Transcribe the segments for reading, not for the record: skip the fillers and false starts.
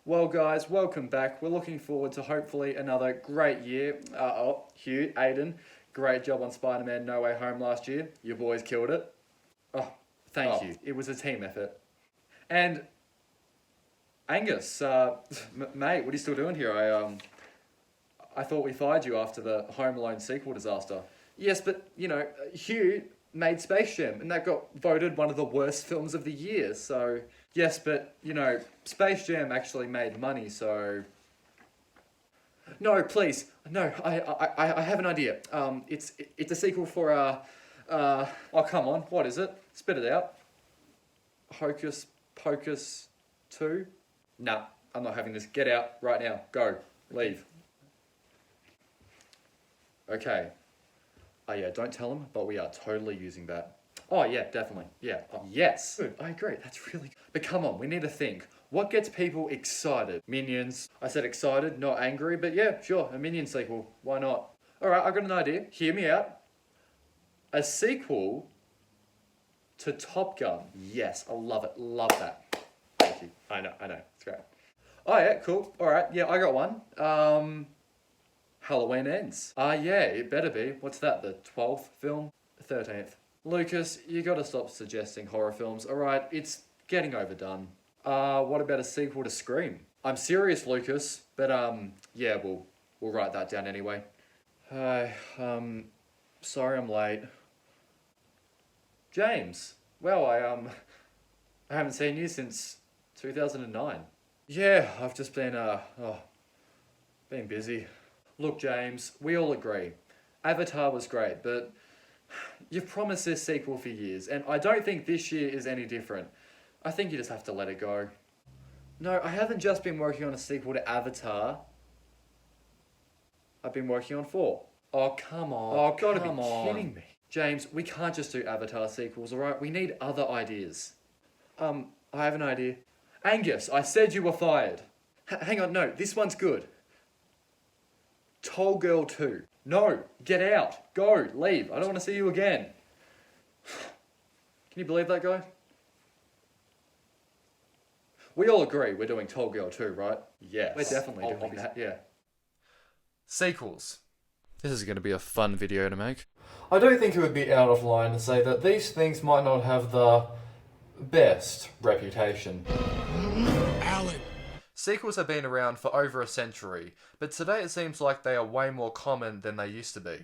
Well, guys, welcome back. We're looking forward to hopefully another great year. Hugh, Aiden, great job on Spider-Man No Way Home last year. Your boys killed it. Oh, thank you. It was a team effort. And Angus, mate, what are you still doing here? I thought we fired you after the Home Alone sequel disaster. Yes, but Hugh made Space Jam, and that got voted one of the worst films of the year. So yes, but Space Jam actually made money. So no, please, no. I have an idea. It's a sequel for oh, come on, what is it? Spit it out. Hocus Pocus 2? Nah, I'm not having this. Get out right now. Go. Leave. Okay. Oh yeah, don't tell them, but we are totally using that. Oh yeah, definitely. Yeah. Oh, yes. Good. I agree. That's really good. But come on, we need to think. What gets people excited? Minions. I said excited, not angry, but yeah, sure, a Minion sequel. Why not? Alright, I've got an idea. Hear me out. A sequel to Top Gun. Yes, I love it. Love that. Thank you. I know. It's great. Oh yeah, cool. Alright, yeah, I got one. Halloween Ends. Yeah, it better be. What's that, the 12th film? 13th. Lucas, you gotta stop suggesting horror films. Alright, it's getting overdone. What about a sequel to Scream? I'm serious, Lucas, but yeah, we'll write that down anyway. Hi, sorry I'm late. James, well, I haven't seen you since 2009. Yeah, I've just been, been busy. Look, James, we all agree. Avatar was great, but you've promised this sequel for years, and I don't think this year is any different. I think you just have to let it go. No, I haven't just been working on a sequel to Avatar. I've been working on 4. Oh, come on. Oh, gotta be kidding me. James, we can't just do Avatar sequels, alright? We need other ideas. I have an idea. Angus, I said you were fired. Hang on, no, this one's good. Tall Girl 2. No, get out. Go, leave. I don't want to see you again. Can you believe that guy? We all agree we're doing Tall Girl 2, right? Yes. We're definitely doing that, yeah. Sequels. This is going to be a fun video to make. I do think it would be out of line to say that these things might not have the best reputation. Alan. Sequels have been around for over a century, but today it seems like they are way more common than they used to be.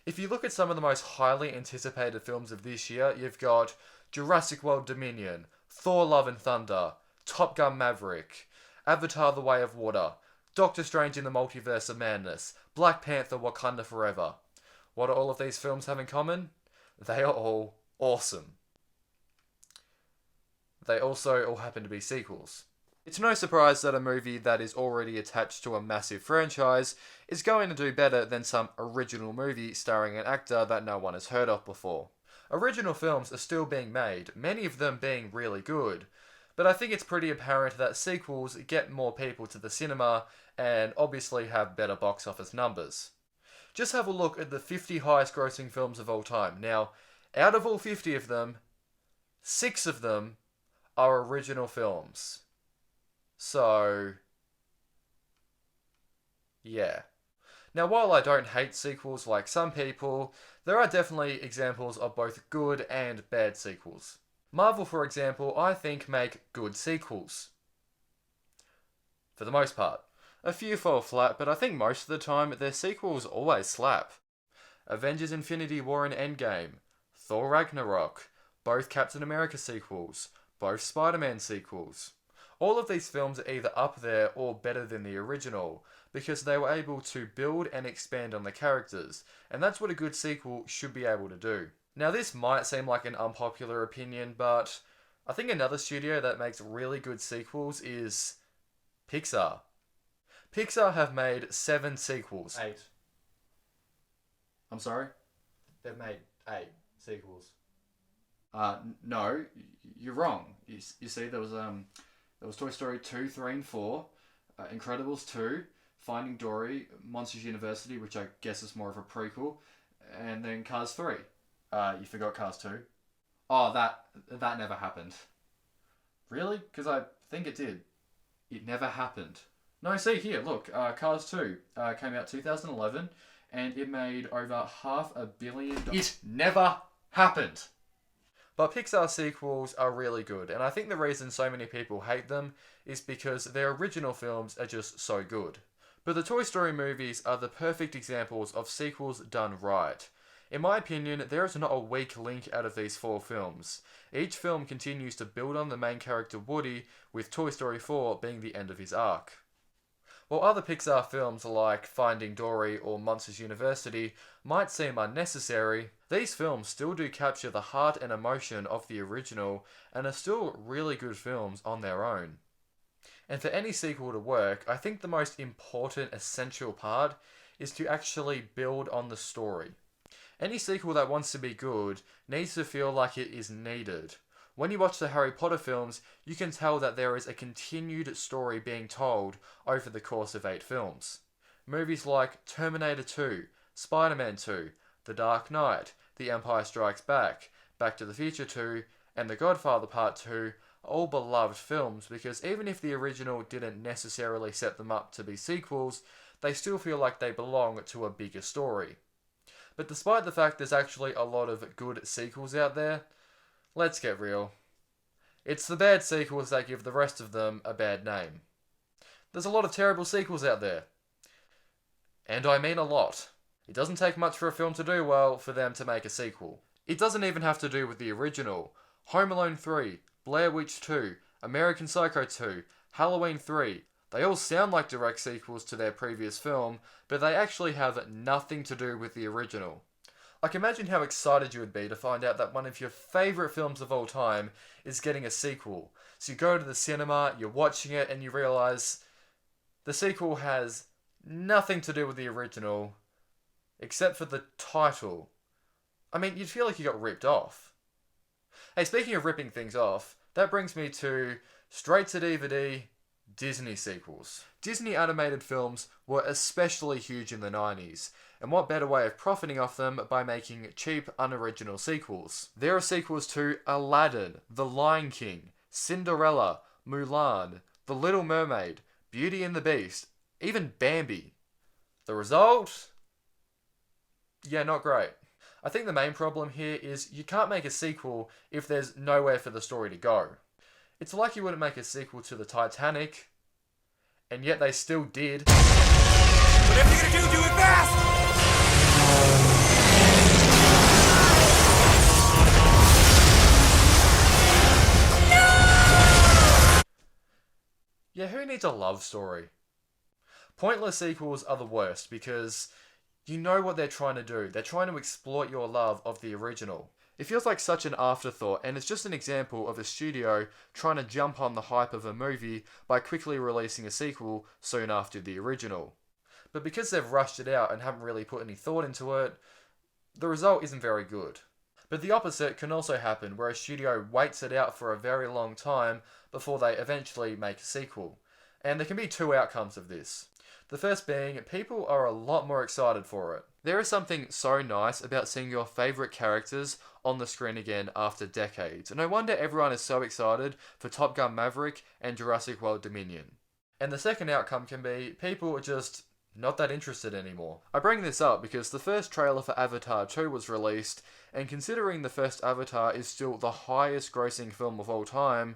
If you look at some of the most highly anticipated films of this year, you've got Jurassic World Dominion, Thor Love and Thunder, Top Gun Maverick, Avatar The Way of Water, Doctor Strange in the Multiverse of Madness, Black Panther Wakanda Forever. What do all of these films have in common? They are all awesome. They also all happen to be sequels. It's no surprise that a movie that is already attached to a massive franchise is going to do better than some original movie starring an actor that no one has heard of before. Original films are still being made, many of them being really good, but I think it's pretty apparent that sequels get more people to the cinema and obviously have better box office numbers. Just have a look at the 50 highest grossing films of all time. Now, out of all 50 of them, 6 of them are original films. So, yeah. Now, while I don't hate sequels like some people, there are definitely examples of both good and bad sequels. Marvel, for example, I think make good sequels. For the most part. A few fall flat, but I think most of the time their sequels always slap. Avengers Infinity War and Endgame, Thor Ragnarok, both Captain America sequels, both Spider-Man sequels. All of these films are either up there or better than the original, because they were able to build and expand on the characters, and that's what a good sequel should be able to do. Now this might seem like an unpopular opinion, but I think another studio that makes really good sequels is Pixar. Pixar have made 7 sequels. 8. I'm sorry? They've made 8 sequels. No, you're wrong. You see, there was Toy Story 2, 3 and 4, Incredibles 2, Finding Dory, Monsters University, which I guess is more of a prequel, and then Cars 3. You forgot Cars 2. Oh, that never happened. Really? Because I think it did. It never happened. No, see here, look, Cars 2 came out 2011 and it made over $500 million. It never happened! But Pixar sequels are really good, and I think the reason so many people hate them is because their original films are just so good. But the Toy Story movies are the perfect examples of sequels done right. In my opinion, there is not a weak link out of these 4 films. Each film continues to build on the main character Woody, with Toy Story 4 being the end of his arc. While other Pixar films like Finding Dory or Monsters University might seem unnecessary, these films still do capture the heart and emotion of the original and are still really good films on their own. And for any sequel to work, I think the most important essential part is to actually build on the story. Any sequel that wants to be good needs to feel like it is needed. When you watch the Harry Potter films, you can tell that there is a continued story being told over the course of 8 films. Movies like Terminator 2, Spider-Man 2, The Dark Knight, The Empire Strikes Back, Back to the Future 2, and The Godfather Part 2 are all beloved films because even if the original didn't necessarily set them up to be sequels, they still feel like they belong to a bigger story. But despite the fact there's actually a lot of good sequels out there, let's get real. It's the bad sequels that give the rest of them a bad name. There's a lot of terrible sequels out there. And I mean a lot. It doesn't take much for a film to do well for them to make a sequel. It doesn't even have to do with the original. Home Alone 3, Blair Witch 2, American Psycho 2, Halloween 3, they all sound like direct sequels to their previous film, but they actually have nothing to do with the original. Like, imagine how excited you would be to find out that one of your favourite films of all time is getting a sequel. So you go to the cinema, you're watching it, and you realise the sequel has nothing to do with the original, except for the title. I mean, you'd feel like you got ripped off. Hey, speaking of ripping things off, that brings me to straight-to-DVD Disney sequels. Disney animated films were especially huge in the 90s, and what better way of profiting off them by making cheap, unoriginal sequels? There are sequels to Aladdin, The Lion King, Cinderella, Mulan, The Little Mermaid, Beauty and the Beast, even Bambi. The result? Yeah, not great. I think the main problem here is you can't make a sequel if there's nowhere for the story to go. It's like you wouldn't make a sequel to the Titanic, and yet they still did. Whatever you're gonna do it fast! Yeah, who needs a love story? Pointless sequels are the worst because you know what they're trying to do. They're trying to exploit your love of the original. It feels like such an afterthought, and it's just an example of a studio trying to jump on the hype of a movie by quickly releasing a sequel soon after the original. But because they've rushed it out and haven't really put any thought into it, the result isn't very good. But the opposite can also happen, where a studio waits it out for a very long time before they eventually make a sequel. And there can be 2 outcomes of this. The first being, people are a lot more excited for it. There is something so nice about seeing your favourite characters on the screen again after decades. No wonder everyone is so excited for Top Gun Maverick and Jurassic World Dominion. And the second outcome can be, people are just not that interested anymore. I bring this up because the first trailer for Avatar 2 was released, and considering the first Avatar is still the highest grossing film of all time,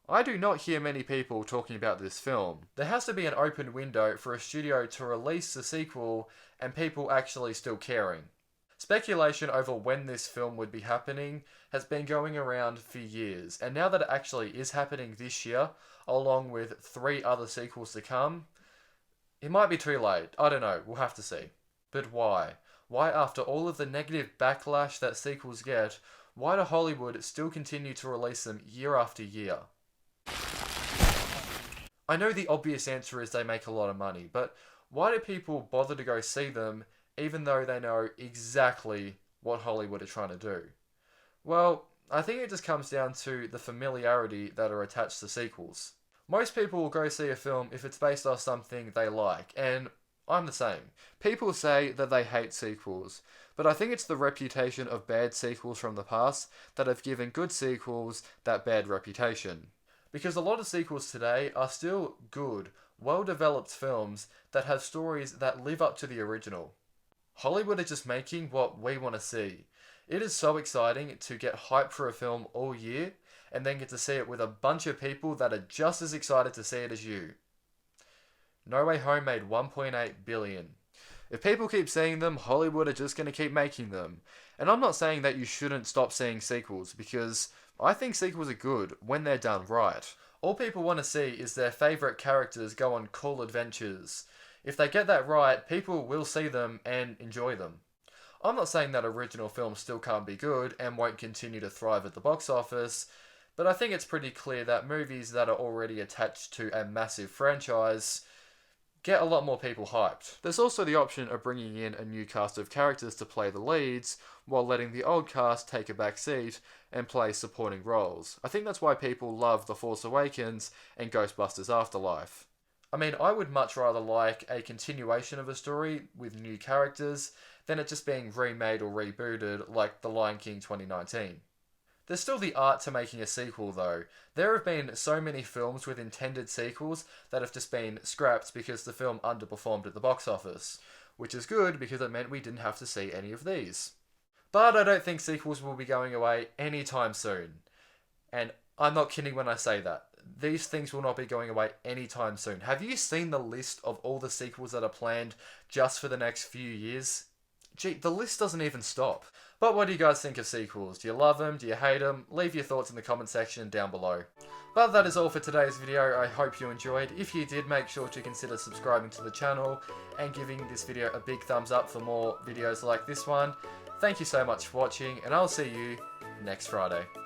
I do not hear many people talking about this film. There has to be an open window for a studio to release the sequel and people actually still caring. Speculation over when this film would be happening has been going around for years, and now that it actually is happening this year, along with 3 other sequels to come, it might be too late. I don't know, we'll have to see. But why? Why, after all of the negative backlash that sequels get, why do Hollywood still continue to release them year after year? I know the obvious answer is they make a lot of money, but why do people bother to go see them even though they know exactly what Hollywood are trying to do? Well, I think it just comes down to the familiarity that are attached to sequels. Most people will go see a film if it's based off something they like, and I'm the same. People say that they hate sequels, but I think it's the reputation of bad sequels from the past that have given good sequels that bad reputation. Because a lot of sequels today are still good, well-developed films that have stories that live up to the original. Hollywood are just making what we want to see. It is so exciting to get hype for a film all year and then get to see it with a bunch of people that are just as excited to see it as you. No Way Home made $1.8 billion. If people keep seeing them, Hollywood are just going to keep making them. And I'm not saying that you shouldn't stop seeing sequels, because I think sequels are good when they're done right. All people want to see is their favourite characters go on cool adventures. If they get that right, people will see them and enjoy them. I'm not saying that original films still can't be good and won't continue to thrive at the box office, but I think it's pretty clear that movies that are already attached to a massive franchise get a lot more people hyped. There's also the option of bringing in a new cast of characters to play the leads, while letting the old cast take a back seat and play supporting roles. I think that's why people love The Force Awakens and Ghostbusters Afterlife. I mean, I would much rather like a continuation of a story with new characters than it just being remade or rebooted like The Lion King 2019. There's still the art to making a sequel though. There have been so many films with intended sequels that have just been scrapped because the film underperformed at the box office, which is good because it meant we didn't have to see any of these. But I don't think sequels will be going away anytime soon. And I'm not kidding when I say that. These things will not be going away anytime soon. Have you seen the list of all the sequels that are planned just for the next few years? Gee, the list doesn't even stop. But what do you guys think of sequels? Do you love them? Do you hate them? Leave your thoughts in the comment section down below. But that is all for today's video. I hope you enjoyed. If you did, make sure to consider subscribing to the channel and giving this video a big thumbs up for more videos like this one. Thank you so much for watching, and I'll see you next Friday.